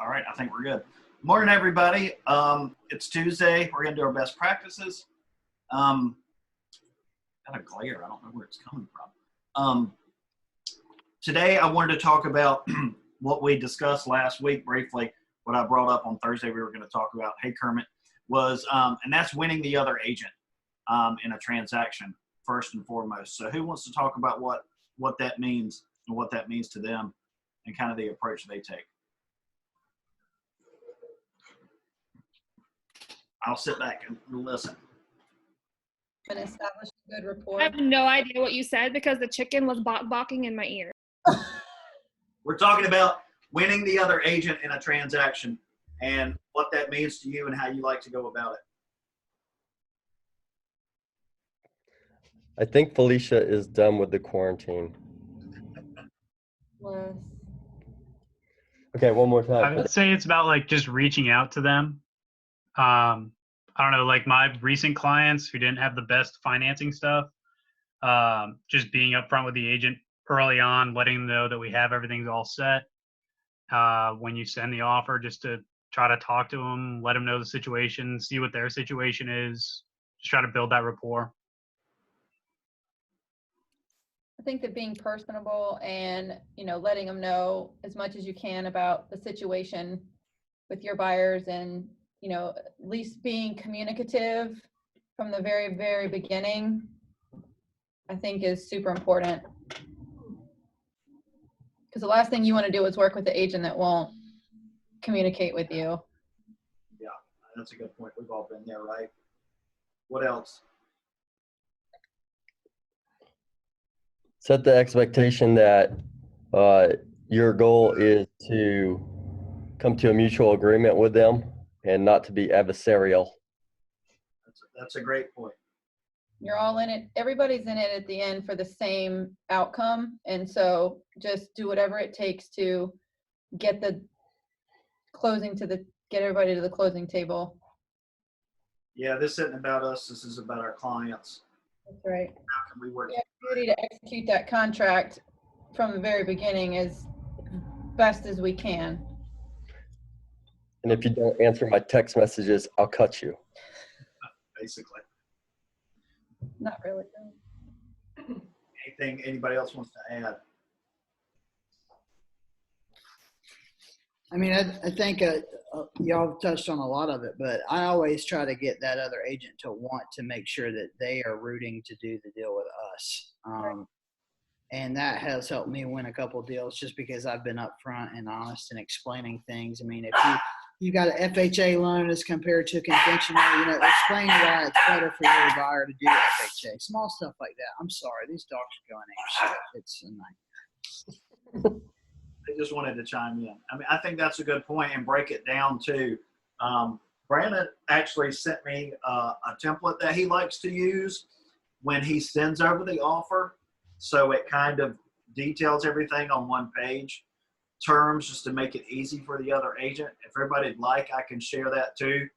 All right, I think we're good. Morning, everybody. It's Tuesday. We're going to do our best practices. Got a glare. I don't know where it's coming from. Today, I wanted to talk about what we discussed last week briefly. What I brought up on Thursday, we were going to talk about, hey, Kermit, was, and that's winning the other agent in a transaction, first and foremost. So who wants to talk about what that means and what that means to them and kind of the approach they take? I'll sit back and listen. And establish a good rapport. I have no idea what you said because the chicken was barking in my ear. We're talking about winning the other agent in a transaction and what that means to you and how you like to go about it. I think Felicia is done with the quarantine. Yes. Okay, one more I time. would say it's about like just reaching out to them. I don't know, like my recent clients who didn't have the best financing stuff, just being upfront with the agent early on, letting them know that we have everything all set. When you send the offer, just to try to talk to them, let them know the situation, see what their situation is, just try to build that rapport. I think that being personable and, letting them know as much as you can about the situation with your buyers and, at least being communicative from the very, very beginning, I think is super important. Because the last thing you want to do is work with the agent that won't communicate with you. Yeah, that's a good point. We've all been there, right? What else? Set the expectation that your goal is to come to a mutual agreement with them and not to be adversarial. That's a great point. You're all in it. Everybody's in it at the end for the same outcome. And so just do whatever it takes to get the closing get everybody to the closing table. Yeah, this isn't about us. This is about our clients. That's right. How can we work? We have the ability to execute that contract from the very beginning as best as we can. And if you don't answer my text messages, I'll cut you. Basically. Not really. Anything anybody else wants to add? I mean, I think y'all touched on a lot of it, but I always try to get that other agent to want to make sure that they are rooting to do the deal with us. And that has helped me win a couple deals just because I've been upfront and honest and explaining things. I mean, if you got an FHA loan as compared to a conventional, explain why it's better for your buyer to do FHA. Small stuff like that. I'm sorry, these dogs are going apeshit. It's a nightmare. I just wanted to chime in. I mean, I think that's a good point and break it down too. Brandon actually sent me a template that he likes to use when he sends over the offer. So it kind of details everything on one page, terms just to make it easy for the other agent. If everybody'd like, I can share that too,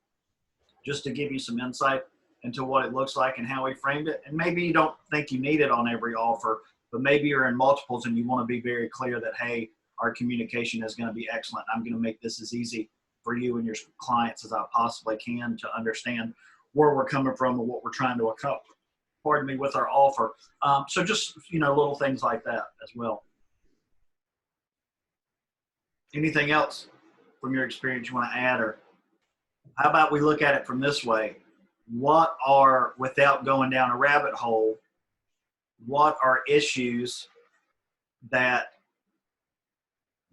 just to give you some insight into what it looks like and how we framed it. And maybe you don't think you need it on every offer, but maybe you're in multiples and you want to be very clear that, hey, our communication is going to be excellent. I'm going to make this as easy for you and your clients as I possibly can to understand where we're coming from and what we're trying to accomplish, with our offer. So just, little things like that as well. Anything else from your experience you want to add? Or how about we look at it from this way? Without going down a rabbit hole, what are issues that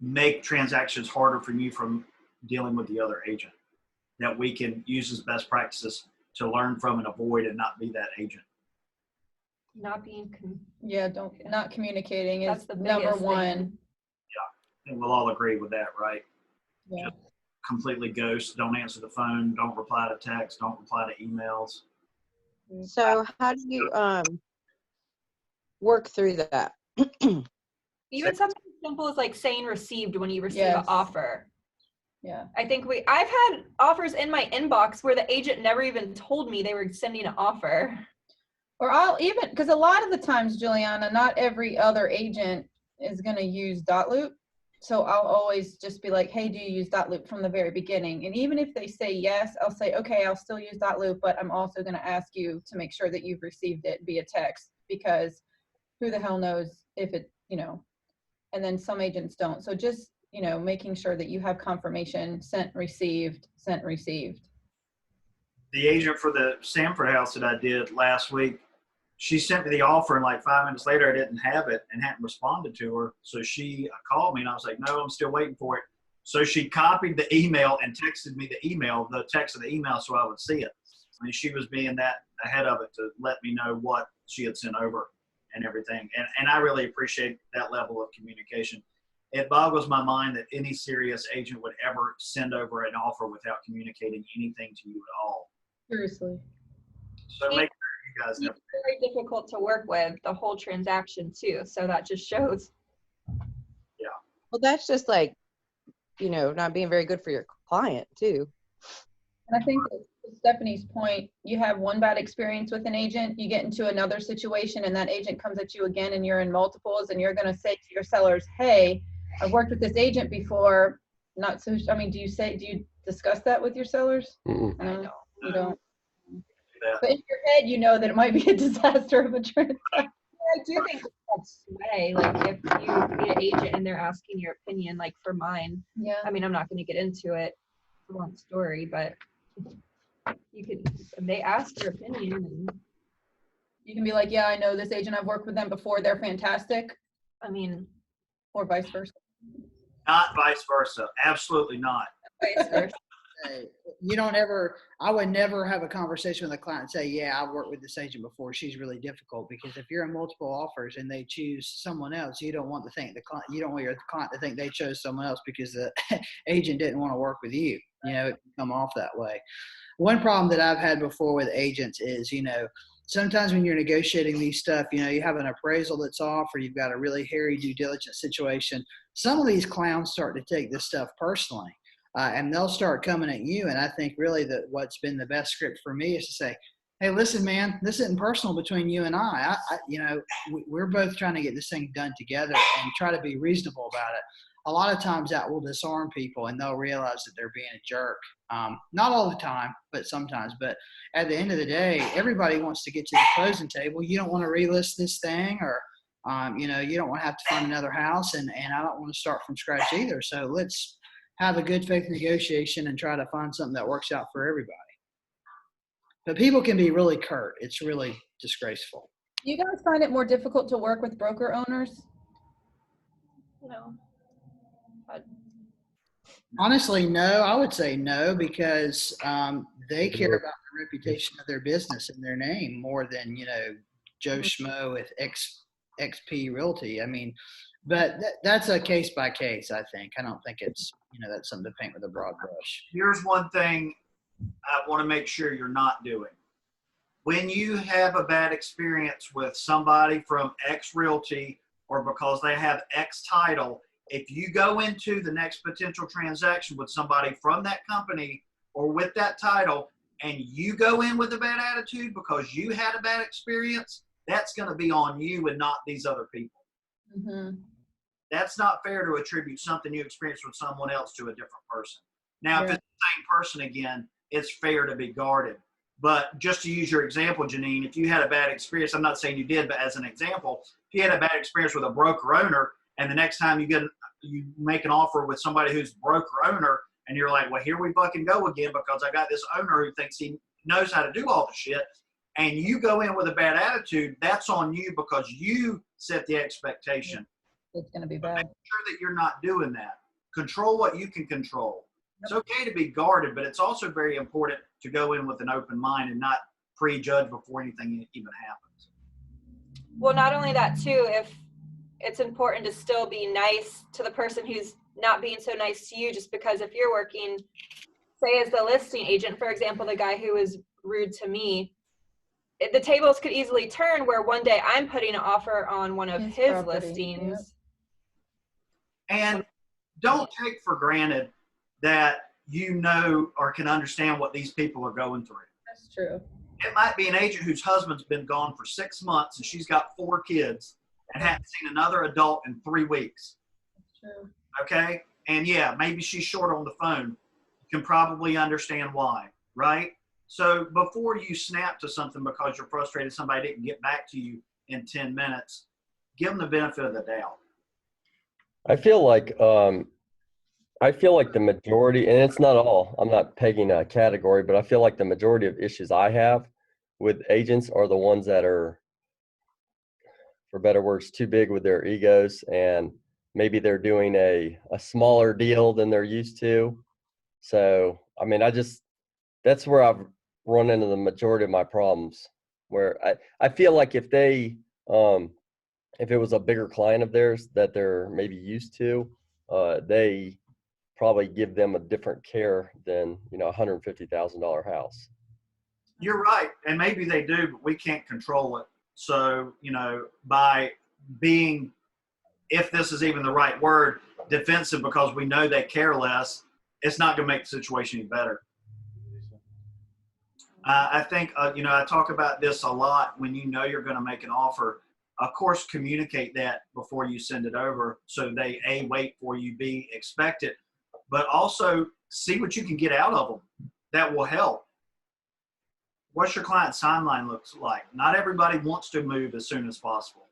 make transactions harder for you from dealing with the other agent that we can use as best practices to learn from and avoid and not be that agent? Not being not communicating That's is the number biggest one. thing. And we'll all agree with that, right? Yeah. Just completely ghost, don't answer the phone, don't reply to text, don't reply to emails. So how do you work through that? Even something as simple as like saying received when you receive Yes. an offer. Yeah. I think I've had offers in my inbox where the agent never even told me they were sending an offer. Or because a lot of the times, Juliana, not every other agent is going to use Dotloop. So I'll always just be like, hey, do you use Dotloop from the very beginning? And even if they say yes, I'll say, okay, I'll still use Dotloop, but I'm also going to ask you to make sure that you've received it via text, because who the hell knows if it, and then some agents don't. So just, making sure that you have confirmation, sent, received, sent, received. The agent for the Sanford house that I did last week, she sent me the offer, and like 5 minutes later, I didn't have it and hadn't responded to her. So she called me, and I was like, no, I'm still waiting for it. So she copied the email and texted me the text of the email, so I would see it. I mean, she was being that ahead of it to let me know what she had sent over and everything. And I really appreciate that level of communication. It boggles my mind that any serious agent would ever send over an offer without communicating anything to you at all. Seriously. So make sure you guys He's have. very difficult to work with the whole transaction too. So that just shows. Well, that's just like, not being very good for your client too. And I think to Stephanie's point, you have one bad experience with an agent, you get into another situation and that agent comes at you again and you're in multiples, and you're going to say to your sellers, hey, I've worked with this agent before. Not so, do you discuss that with your sellers? Mm-mm. No, you don't. Yeah. But in your head, you know that it might be a disaster of a transaction. I do think that's sway. Like if you meet an agent and they're asking your opinion, like for mine, Yeah. I mean, I'm not going to get into it. It's a long story, but you could, if they ask their opinion and You can be like, yeah, I know this agent. I've worked with them before. They're fantastic. I mean, Or vice versa. Not vice versa. Absolutely not. vice versa. I would never have a conversation with a client and say, yeah, I've worked with this agent before. She's really difficult, because if you're in multiple offers and they choose someone else, you don't want you don't want your client to think they chose someone else because the agent didn't want to work with you. It can come off that way. One problem that I've had before with agents is, sometimes when you're negotiating these stuff, you have an appraisal that's off, or you've got a really hairy due diligence situation. Some of these clowns start to take this stuff personally. And they'll start coming at you. And I think really that what's been the best script for me is to say, hey, listen, man, this isn't personal between you and I. We're both trying to get this thing done together and try to be reasonable about it. A lot of times that will disarm people and they'll realize that they're being a jerk. Not all the time, but sometimes. But at the end of the day, everybody wants to get to the closing table. You don't want to relist this thing, or you don't want to have to find another house. And I don't want to start from scratch either. So let's have a good faith negotiation and try to find something that works out for everybody. But people can be really curt. It's really disgraceful. Do you guys find it more difficult to work with broker owners? No. Honestly, no. I would say no, because they care about the reputation of their business and their name more than, Joe Schmo with XP Realty. I mean, but that's a case by case, I think. I don't think it's, that's something to paint with a broad brush. Here's one thing I want to make sure you're not doing. When you have a bad experience with somebody from X Realty, or because they have X title, if you go into the next potential transaction with somebody from that company or with that title, and you go in with a bad attitude because you had a bad experience, that's going to be on you and not these other people. Mm-hmm. That's not fair to attribute something you experienced with someone else to a different person. Now, if it's the same person again, it's fair to be guarded. But just to use your example, Janine, if you had a bad experience, I'm not saying you did, but as an example, if you had a bad experience with a broker owner, and the next time you make an offer with somebody who's broker owner, and you're like, well, here we fucking go again, because I got this owner who thinks he knows how to do all the shit, and you go in with a bad attitude, that's on you because you set the expectation. It's going to be But bad. make sure that you're not doing that. Control what you can control. It's okay to be guarded, but it's also very important to go in with an open mind and not prejudge before anything even happens. Well, not only that too, if it's important to still be nice to the person who's not being so nice to you, just because if you're working, say as the listing agent, for example, the guy who was rude to me, the tables could easily turn where one day I'm putting an offer on one of his property, listings. And don't take for granted that you know or can understand what these people are going through. That's true. It might be an agent whose husband's been gone for 6 months and she's got 4 kids and hasn't seen another adult in 3 weeks. That's true. Okay. And yeah, maybe she's short on the phone. You can probably understand why, right? So before you snap to something because you're frustrated somebody didn't get back to you in 10 minutes, give them the benefit of the doubt. I feel like the majority, and it's not all, I'm not pegging a category, but I feel like the majority of issues I have with agents are the ones that are, for better words, too big with their egos, and maybe they're doing a smaller deal than they're used to. So, I mean, that's where I've run into the majority of my problems, where I feel like if it was a bigger client of theirs that they're maybe used to, they probably give them a different care than, a $150,000 house. You're right. And maybe they do, but we can't control it. So, by being, if this is even the right word, defensive because we know they care less, it's not going to make the situation any better. I think, I talk about this a lot when you know you're going to make an offer. Of course, communicate that before you send it over so they, A, wait for you, B, expect it, but also see what you can get out of them. That will help. What's your client's timeline looks like? Not everybody wants to move as soon as possible.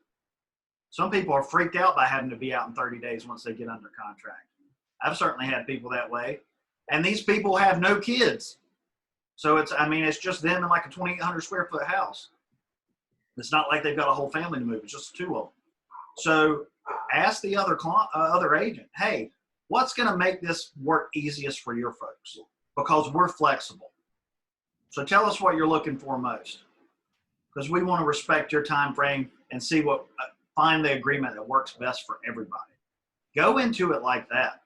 Some people are freaked out by having to be out in 30 days once they get under contract. I've certainly had people that way. And these people have no kids. So it's just them in like a 2,800 square foot house. It's not like they've got a whole family to move. It's just two of them. So ask the other agent, hey, what's going to make this work easiest for your folks? Because we're flexible. So tell us what you're looking for most, because we want to respect your time frame and see find the agreement that works best for everybody. Go into it like that.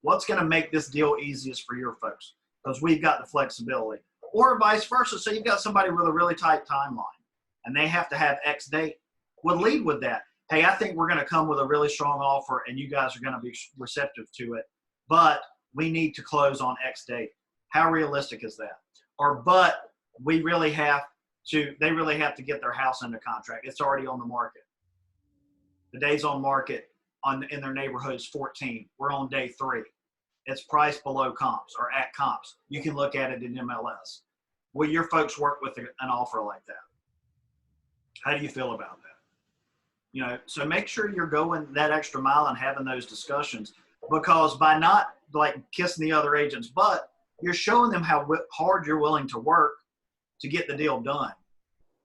What's going to make this deal easiest for your folks? Because we've got the flexibility, or vice versa. So you've got somebody with a really tight timeline and they have to have X date. We'll lead with that. Hey, I think we're going to come with a really strong offer and you guys are going to be receptive to it, but we need to close on X date. How realistic is that? But they really have to get their house under contract. It's already on the market. The days on market in their neighborhood is 14. We're on day 3. It's priced below comps or at comps. You can look at it in MLS. Will your folks work with an offer like that? How do you feel about that? So make sure you're going that extra mile and having those discussions, because by not like kissing the other agent's butt, you're showing them how hard you're willing to work to get the deal done.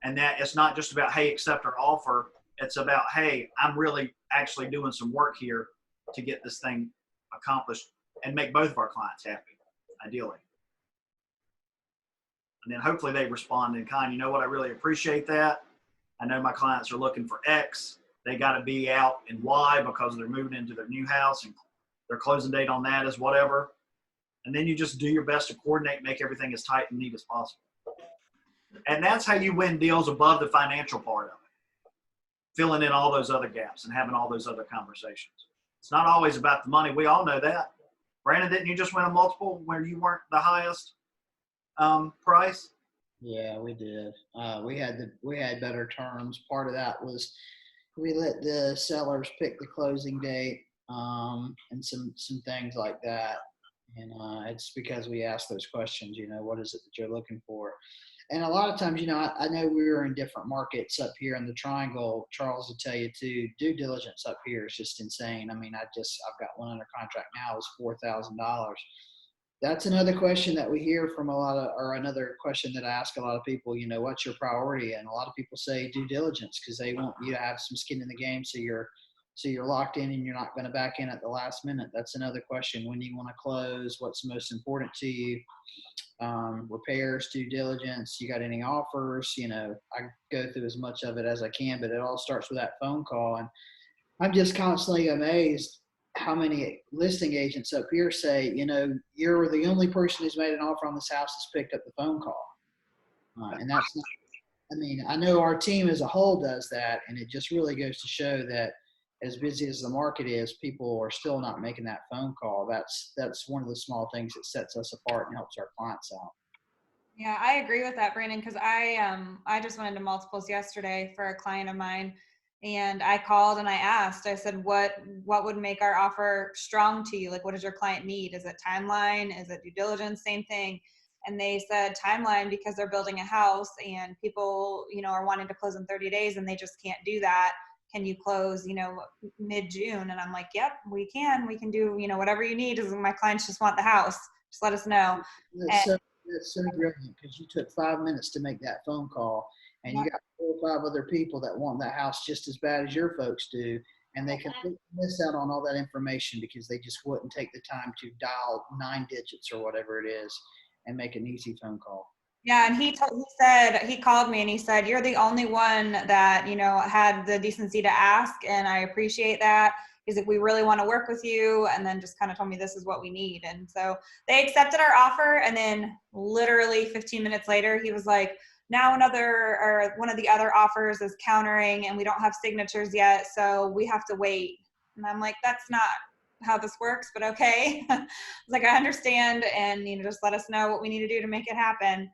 And that it's not just about, hey, accept our offer. It's about, hey, I'm really actually doing some work here to get this thing accomplished and make both of our clients happy, ideally. And then hopefully they respond in kind. You know what? I really appreciate that. I know my clients are looking for X. They got to be out in Y because they're moving into their new house and their closing date on that is whatever. And then you just do your best to coordinate, make everything as tight and neat as possible. And that's how you win deals above the financial part of it. Filling in all those other gaps and having all those other conversations. It's not always about the money. We all know that. Brandon, didn't you just win a multiple where you weren't the highest price? Yeah, we did. We had better terms. Part of that was we let the sellers pick the closing date, and some things like that. And it's because we ask those questions, what is it that you're looking for? And a lot of times, I know we were in different markets up here in the Triangle. Charles will tell you too, due diligence up here is just insane. I mean, I've got one under contract now is $4,000. That's another question that we hear from another question that I ask a lot of people, what's your priority? And a lot of people say due diligence because they want you to have some skin in the game so you're locked in and you're not going to back in at the last minute. That's another question. When do you want to close? What's most important to you? Repairs, due diligence, you got any offers? I go through as much of it as I can, but it all starts with that phone call. And I'm just constantly amazed how many listing agents up here say, you're the only person who's made an offer on this house that's picked up the phone call. And that's not, I know our team as a whole does that. And it just really goes to show that as busy as the market is, people are still not making that phone call. That's one of the small things that sets us apart and helps our clients out. Yeah, I agree with that, Brandon, because I just went into multiples yesterday for a client of mine, And I called and I asked, I said, what would make our offer strong to you? Like, what does your client need? Is it timeline? Is it due diligence? Same thing. And they said timeline because they're building a house and people, are wanting to close in 30 days and they just can't do that. Can you close, mid-June? And I'm like, yep, we can do, whatever you need. Is my clients just want the house. Just let us know. That's so brilliant because you took 5 minutes to make that phone call, and you got 4 or 5 other people that want that house just as bad as your folks do, and they completely miss out on all that information because they just wouldn't take the time to dial 9 digits or whatever it is and make an easy phone call. Yeah, and he called me and he said, you're the only one that, had the decency to ask, and I appreciate that. He's like, we really want to work with you, and then just kind of told me this is what we need. And so they accepted our offer, and then literally 15 minutes later, he was like, now one of the other offers is countering, and we don't have signatures yet, so we have to wait. And I'm like, that's not how this works, but okay. I was like, I understand, and just let us know what we need to do to make it happen.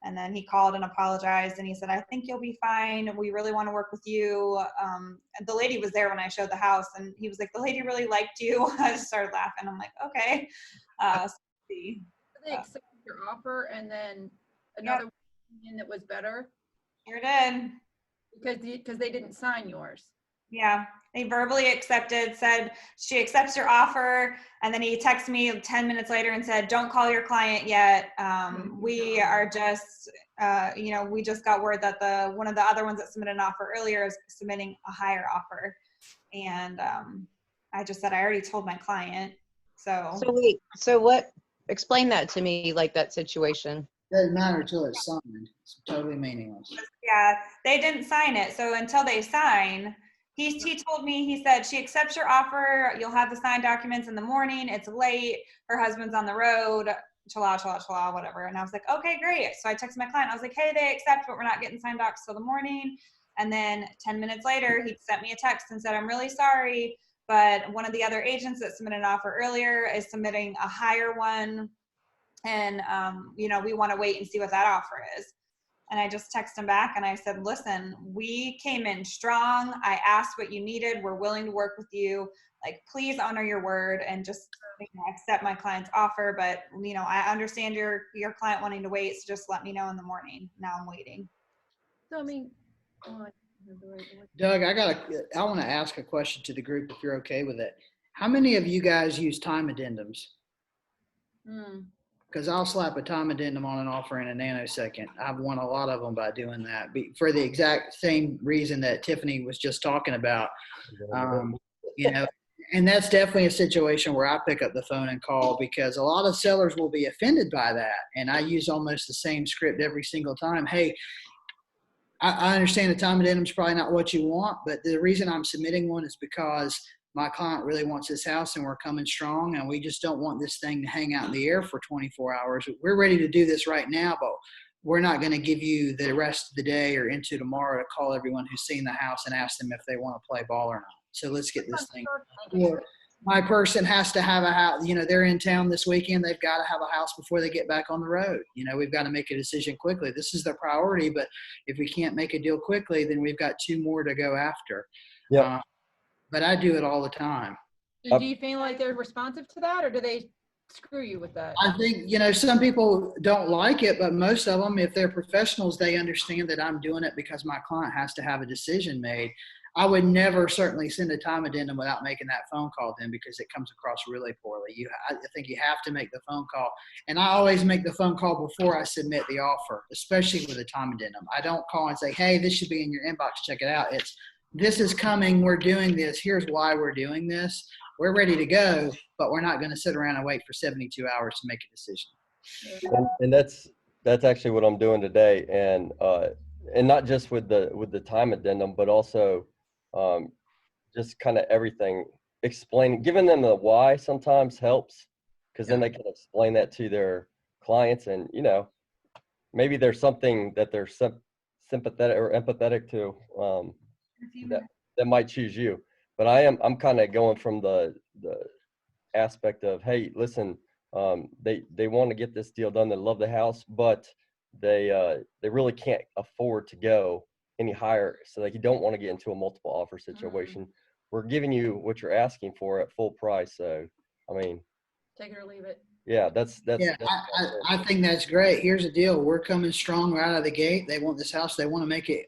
And then he called and apologized, and he said, I think you'll be fine. We really want to work with you. And the lady was there when I showed the house, and he was like, the lady really liked you. I just started laughing. I'm like, okay. They accepted your offer, and then another one that was better Sure did. because they didn't sign yours. Yeah, they verbally accepted, said she accepts your offer, and then he texted me 10 minutes later and said, don't call your client yet. We are just, we just got word that one of the other ones that submitted an offer earlier is submitting a higher offer. And I just said, I already told my client. So wait, so what, explain that to me, like that situation. Doesn't matter until it's signed. It's totally meaningless. yeah, they didn't sign it. So until they sign, he told me, he said, she accepts your offer. You'll have the signed documents in the morning. It's late. Her husband's on the road. Chala, chala, chala, whatever. And I was like, okay, great. So I texted my client. I was like, hey, they accept, but we're not getting signed docs till the morning. And then 10 minutes later, he sent me a text and said, I'm really sorry, but one of the other agents that submitted an offer earlier is submitting a higher one. And, we want to wait and see what that offer is. And I just texted him back and I said, listen, we came in strong. I asked what you needed. We're willing to work with you. Like, please honor your word and just accept my client's offer. But, I understand your client wanting to wait. So just let me know in the morning. Now I'm waiting. So, I mean, Doug, I want to ask a question to the group if you're okay with it. How many of you guys use time addendums? Because I'll slap a time addendum on an offer in a nanosecond. I've won a lot of them by doing that for the exact same reason that Tiffany was just talking about. And that's definitely a situation where I pick up the phone and call because a lot of sellers will be offended by that. And I use almost the same script every single time. Hey, I understand the time addendum is probably not what you want, but the reason I'm submitting one is because my client really wants this house and we're coming strong and we just don't want this thing to hang out in the air for 24 hours. We're ready to do this right now, but we're not going to give you the rest of the day or into tomorrow to call everyone who's seen the house and ask them if they want to play ball or not. So let's get this thing. Or my person has to have a house, they're in town this weekend. They've got to have a house before they get back on the road. We've got to make a decision quickly. This is their priority, but if we can't make a deal quickly, then we've got 2 more to go after. Yeah. But I do it all the time. do you feel like they're responsive to that, or do they screw you with that? I think, some people don't like it, but most of them, if they're professionals, they understand that I'm doing it because my client has to have a decision made. I would never certainly send a time addendum without making that phone call then because it comes across really poorly. I think you have to make the phone call. And I always make the phone call before I submit the offer, especially with a time addendum. I don't call and say, hey, this should be in your inbox. Check it out. It's, this is coming. We're doing this. Here's why we're doing this. We're ready to go, but we're not going to sit around and wait for 72 hours to make a decision. And that's actually what I'm doing today. And not just with the time addendum, but also just kind of everything, explaining, giving them the why sometimes helps because then they can explain that to their clients and, maybe there's something that they're sympathetic or empathetic to that might choose you. But I'm kind of going from the aspect of, hey, listen, they want to get this deal done. They love the house, but they really can't afford to go any higher. So like you don't want to get into a multiple offer situation. We're giving you what you're asking for at full price. So, I mean, Take it or leave it. yeah, that's Yeah, I think that's great. Here's the deal. We're coming strong right out of the gate. They want this house. They want to make it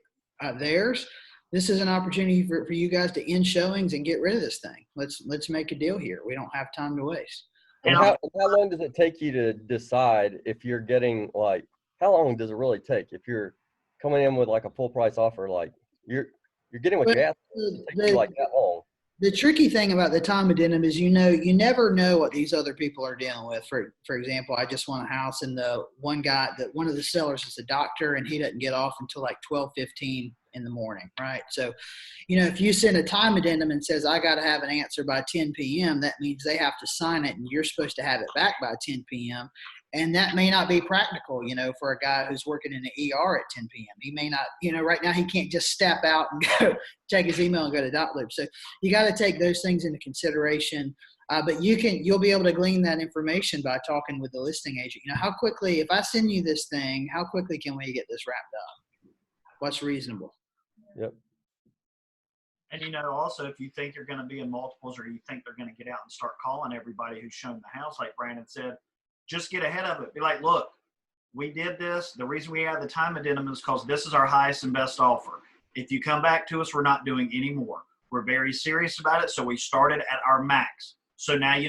theirs. This is an opportunity for you guys to end showings and get rid of this thing. Let's make a deal here. We don't have time to waste. And how long does it take you to decide if you're getting like, how long does it really take if you're coming in with like a full price offer, like you're getting what you asked for, it takes you like that long? The tricky thing about the time addendum is, you never know what these other people are dealing with. For example, I just want a house, and one of the sellers is a doctor, and he doesn't get off until like 12:15 in the morning, right? So, if you send a time addendum and says, I got to have an answer by 10 p.m., that means they have to sign it, and you're supposed to have it back by 10 p.m. And that may not be practical, for a guy who's working in the ER at 10 p.m. He may not, right now he can't just step out and go check his email and go to Dotloop. So you got to take those things into consideration. But you'll be able to glean that information by talking with the listing agent. How quickly, if I send you this thing, how quickly can we get this wrapped up? What's reasonable? Yep. And also, if you think you're going to be in multiples, or you think they're going to get out and start calling everybody who's shown the house, like Brandon said, just get ahead of it. Be like, look, we did this. The reason we had the time addendum is because this is our highest and best offer. If you come back to us, we're not doing any more. We're very serious about it. So we started at our max. So now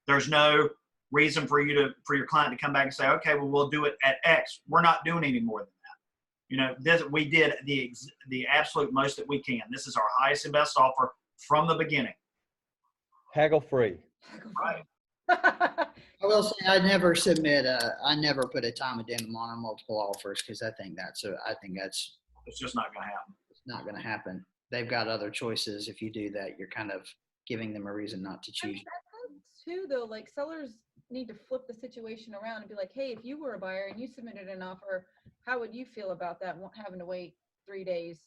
there's no reason for your client to come back and say, okay, well, we'll do it at X. We're not doing any more than that. We did the absolute most that we can. This is our highest and best offer from the beginning. Haggle free. Right. I will say I never put a time addendum on our multiple offers, because I think that's It's just not going to happen. It's not going to happen. They've got other choices. If you do that, you're kind of giving them a reason not to choose. Too, though, like sellers need to flip the situation around and be like, hey, if you were a buyer and you submitted an offer, how would you feel about that, having to wait 3 days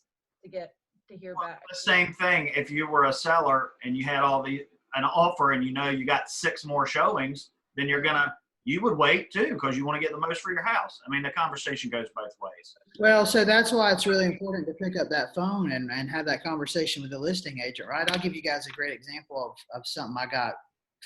to hear back? The same thing. If you were a seller and you had an offer and you got 6 more showings, then you would wait too, because you want to get the most for your house. I mean, the conversation goes both ways. Well, so that's why it's really important to pick up that phone and have that conversation with the listing agent, right? I'll give you guys a great example of something I got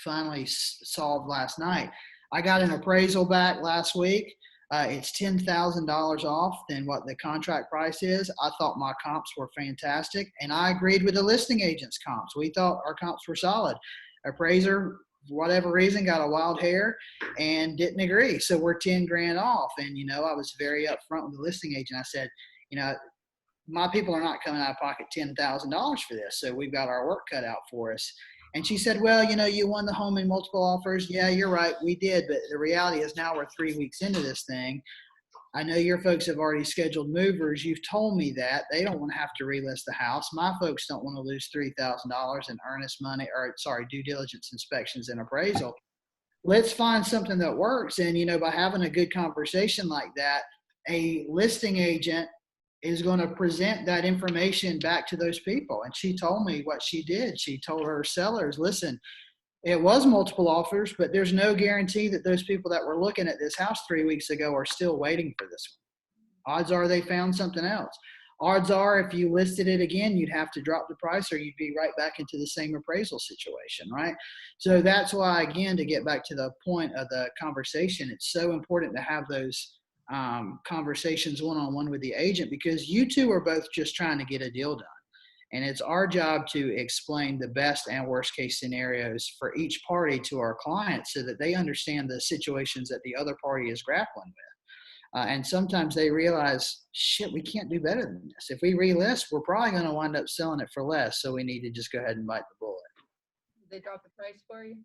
finally solved last night. I got an appraisal back last week. It's $10,000 off than what the contract price is. I thought my comps were fantastic, and I agreed with the listing agent's comps. We thought our comps were solid. Appraiser, for whatever reason, got a wild hair and didn't agree. So we're 10 grand off. And, I was very upfront with the listing agent. I said, my people are not coming out of pocket $10,000 for this. So we've got our work cut out for us. And she said, well, you won the home in multiple offers. Yeah, you're right. We did. But the reality is now we're 3 weeks into this thing. I know your folks have already scheduled movers. You've told me that. They don't want to have to relist the house. My folks don't want to lose $3,000 in earnest money, due diligence inspections and appraisal. Let's find something that works. And, by having a good conversation like that, a listing agent is going to present that information back to those people. And she told me what she did. She told her sellers, listen, it was multiple offers, but there's no guarantee that those people that were looking at this house 3 weeks ago are still waiting for this one. Odds are they found something else. Odds are if you listed it again, you'd have to drop the price, or you'd be right back into the same appraisal situation, right? So that's why, again, to get back to the point of the conversation, it's so important to have those conversations one-on-one with the agent, because you two are both just trying to get a deal done. And it's our job to explain the best and worst case scenarios for each party to our clients, so that they understand the situations that the other party is grappling with. And sometimes they realize, shit, we can't do better than this. If we relist, we're probably going to wind up selling it for less. So we need to just go ahead and bite the bullet. Did they drop the price for you?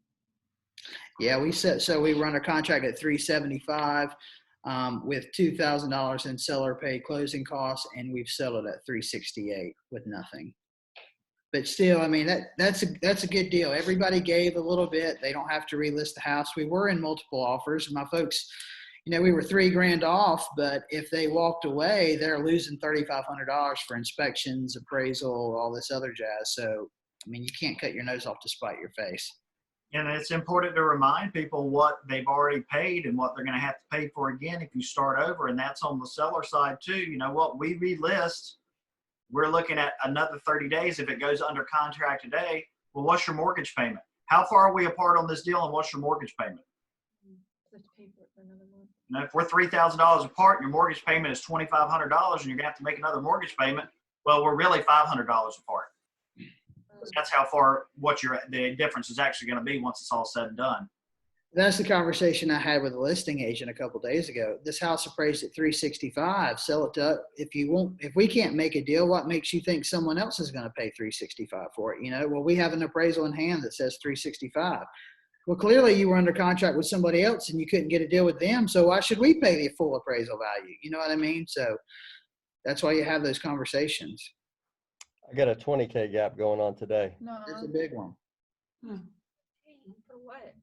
Yeah, we run a contract at $375 with $2,000 in seller paid closing costs, and we've settled at $368 with nothing. But still, I mean, that's a good deal. Everybody gave a little bit. They don't have to relist the house. We were in multiple offers. My folks, we were $3 grand off, but if they walked away, they're losing $3,500 for inspections, appraisal, all this other jazz. So, I mean, you can't cut your nose off to spite your face. And it's important to remind people what they've already paid and what they're going to have to pay for again if you start over. And that's on the seller side too. You know what? We relist we're looking at another 30 days. If it goes under contract today, well, what's your mortgage payment? How far are we apart on this deal, and what's your mortgage payment? Let's pay for it for another month. Now, if we're $3,000 apart and your mortgage payment is $2,500 and you're gonna have to make another mortgage payment, well, we're really $500 apart. That's how far the difference is actually gonna be once it's all said and done. That's the conversation I had with a listing agent a couple days ago. This house appraised at 365. Sell it to, if we can't make a deal, what makes you think someone else is going to pay 365 for it? Well, we have an appraisal in hand that says 365. Well, clearly you were under contract with somebody else and you couldn't get a deal with them. So why should we pay the full appraisal value? You know what I mean? So that's why you have those conversations. I got a 20K gap going on today. No. It's a big one. For what?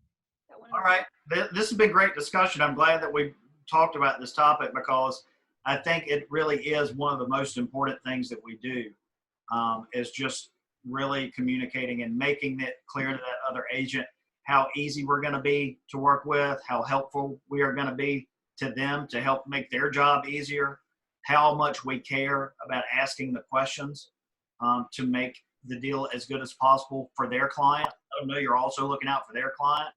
That one. All right, this has been great discussion. I'm glad that we talked about this topic because I think it really is one of the most important things that we do is just really communicating and making it clear to that other agent how easy we're going to be to work with, how helpful we are going to be to them to help make their job easier, how much we care about asking the questions to make the deal as good as possible for their client. I know you're also looking out for their client.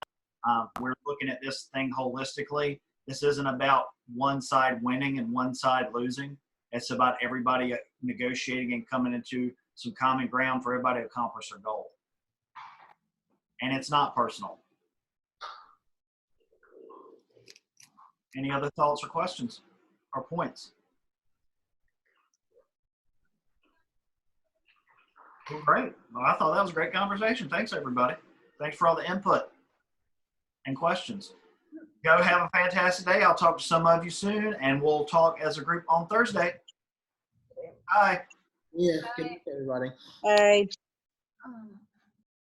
We're looking at this thing holistically. This isn't about one side winning and one side losing. It's about everybody negotiating and coming into some common ground for everybody to accomplish their goal. And it's not personal. Any other thoughts or questions or points? Well, great. Well, I thought that was a great conversation. Thanks, everybody. Thanks for all the input and questions. Go have a fantastic day. I'll talk to some of you soon, and we'll talk as a group on Thursday. Bye. Yeah. Good night, everybody. Bye. Um,